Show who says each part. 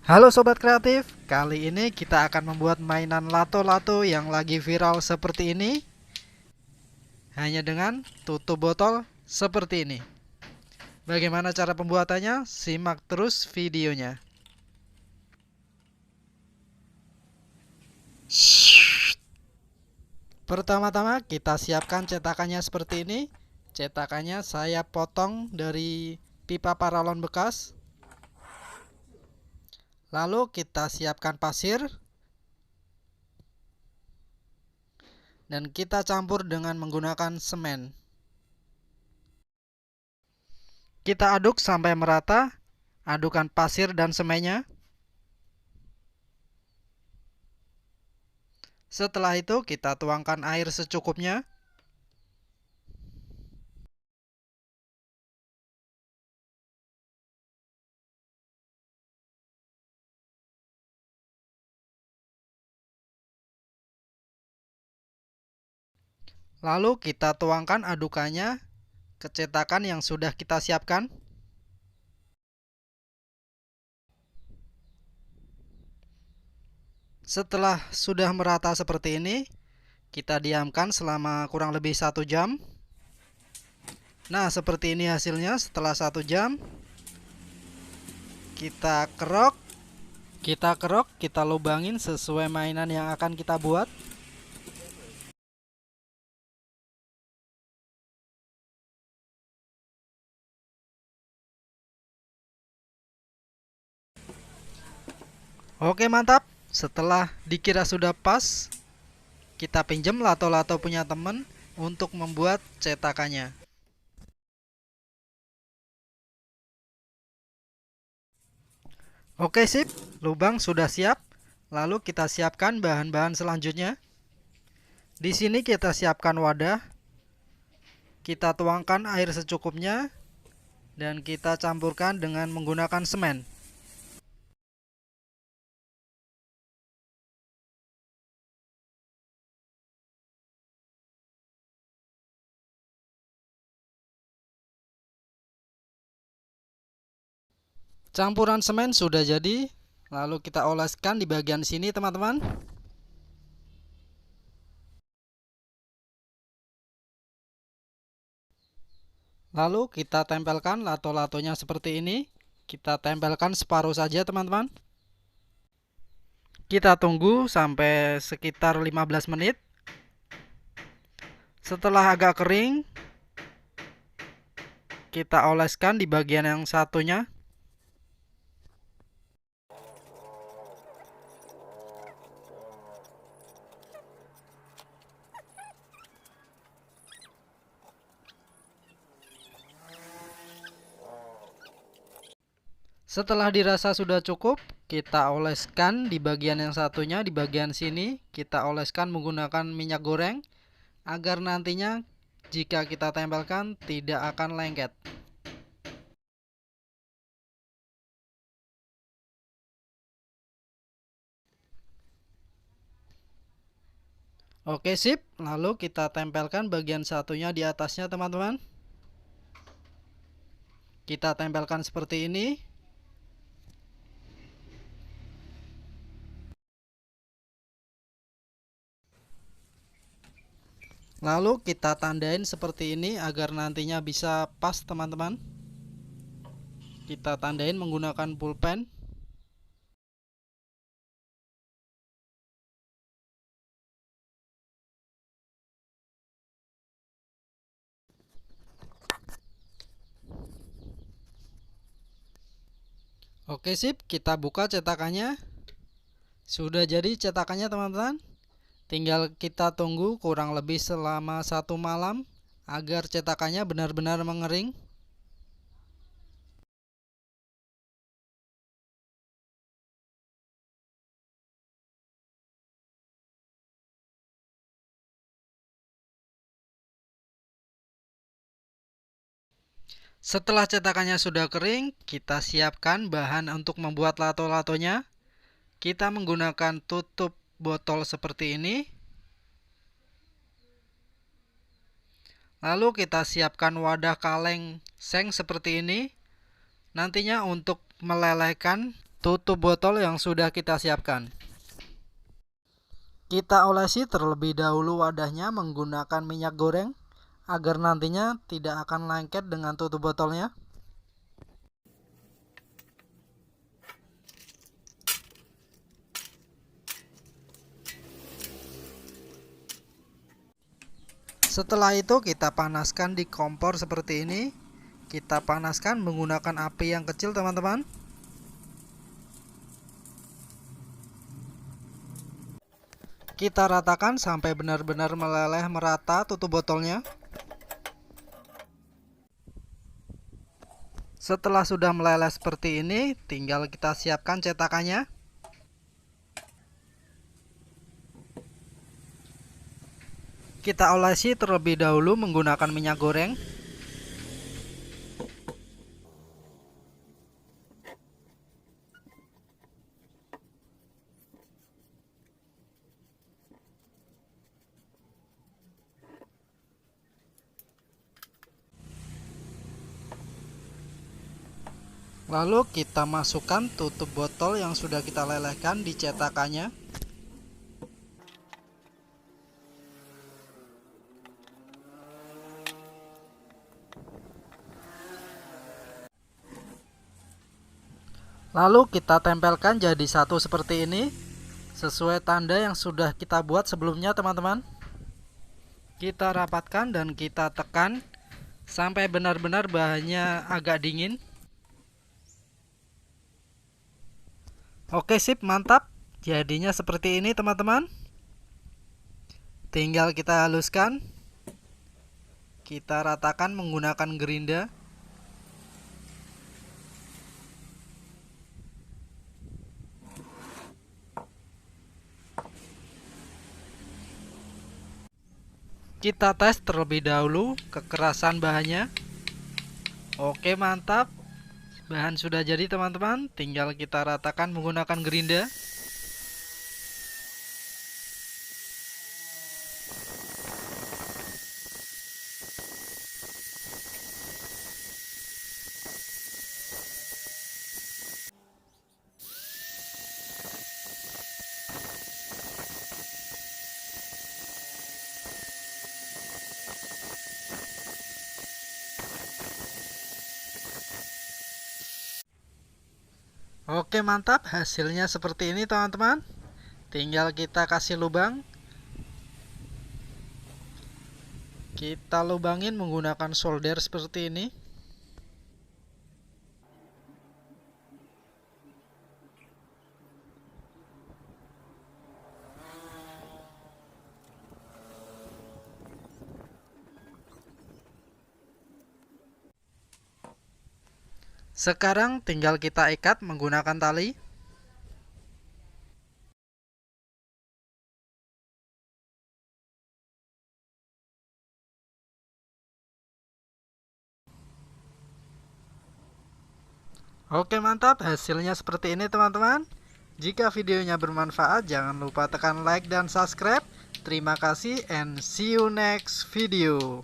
Speaker 1: Halo Sobat Kreatif, kali ini kita akan membuat mainan lato-lato yang lagi viral seperti ini. Hanya dengan tutup botol seperti ini. Bagaimana cara pembuatannya? Simak terus videonya. Pertama-tama kita siapkan cetakannya seperti ini. Cetakannya saya potong dari pipa paralon bekas. Lalu kita siapkan pasir. Dan kita campur dengan menggunakan semen. Kita aduk sampai merata. Adukan pasir dan semennya. Setelah itu kita tuangkan air secukupnya. Lalu kita tuangkan adukannya ke cetakan yang sudah kita siapkan. Setelah sudah merata seperti ini, kita diamkan selama kurang lebih 1 jam. Nah, seperti ini hasilnya setelah 1 jam. Kita kerok, kita lubangin sesuai mainan yang akan kita buat. Oke, mantap. Setelah dikira sudah pas, kita pinjam lato-lato punya teman untuk membuat cetakannya. Oke, sip. Lubang sudah siap. Lalu kita siapkan bahan-bahan selanjutnya. Di sini kita siapkan wadah. Kita tuangkan air secukupnya dan kita campurkan dengan menggunakan semen. Campuran semen sudah jadi. Lalu kita oleskan di bagian sini, teman-teman. Lalu kita tempelkan lato-latonya seperti ini. Kita tempelkan separuh saja, teman-teman. Kita tunggu sampai sekitar 15 menit. Setelah agak kering, kita oleskan di bagian yang satunya. Setelah dirasa sudah cukup, kita oleskan di bagian yang satunya, di bagian sini. Kita oleskan menggunakan minyak goreng agar nantinya jika kita tempelkan tidak akan lengket. Oke, sip. Lalu kita tempelkan bagian satunya di atasnya, teman-teman. Kita tempelkan seperti ini. Lalu kita tandain seperti ini agar nantinya bisa pas, teman-teman. Kita tandain menggunakan pulpen. Oke, sip. Kita buka cetakannya. Sudah jadi cetakannya, teman-teman. Tinggal kita tunggu kurang lebih selama 1 malam agar cetakannya benar-benar mengering. Setelah cetakannya sudah kering, kita siapkan bahan untuk membuat lato-latonya. Kita menggunakan tutup botol seperti ini. Lalu kita siapkan wadah kaleng seng seperti ini. Nantinya untuk melelehkan tutup botol yang sudah kita siapkan. Kita olesi terlebih dahulu wadahnya menggunakan minyak goreng agar nantinya tidak akan lengket dengan tutup botolnya. Setelah itu kita panaskan di kompor seperti ini. Kita panaskan menggunakan api yang kecil, teman-teman. Kita ratakan sampai benar-benar meleleh merata tutup botolnya. Setelah sudah meleleh seperti ini, tinggal kita siapkan cetakannya. Kita olesi terlebih dahulu menggunakan minyak goreng. Lalu kita masukkan tutup botol yang sudah kita lelehkan di cetakannya. Lalu kita tempelkan jadi satu seperti ini, sesuai tanda yang sudah kita buat sebelumnya, teman-teman. Kita rapatkan dan kita tekan sampai benar-benar bahannya agak dingin. Oke, sip, mantap. Jadinya seperti ini, teman-teman. Tinggal kita haluskan. Kita ratakan menggunakan gerinda. Kita tes terlebih dahulu kekerasan bahannya. Oke, mantap. Bahan sudah jadi, teman-teman. Tinggal kita ratakan menggunakan gerinda. Oke, mantap. Hasilnya seperti ini, teman-teman. Tinggal kita kasih lubang. Kita lubangin menggunakan solder seperti ini. Sekarang tinggal kita ikat menggunakan tali. Oke, mantap. Hasilnya seperti ini, teman-teman. Jika videonya bermanfaat, jangan lupa tekan like dan subscribe. Terima kasih and see you next video.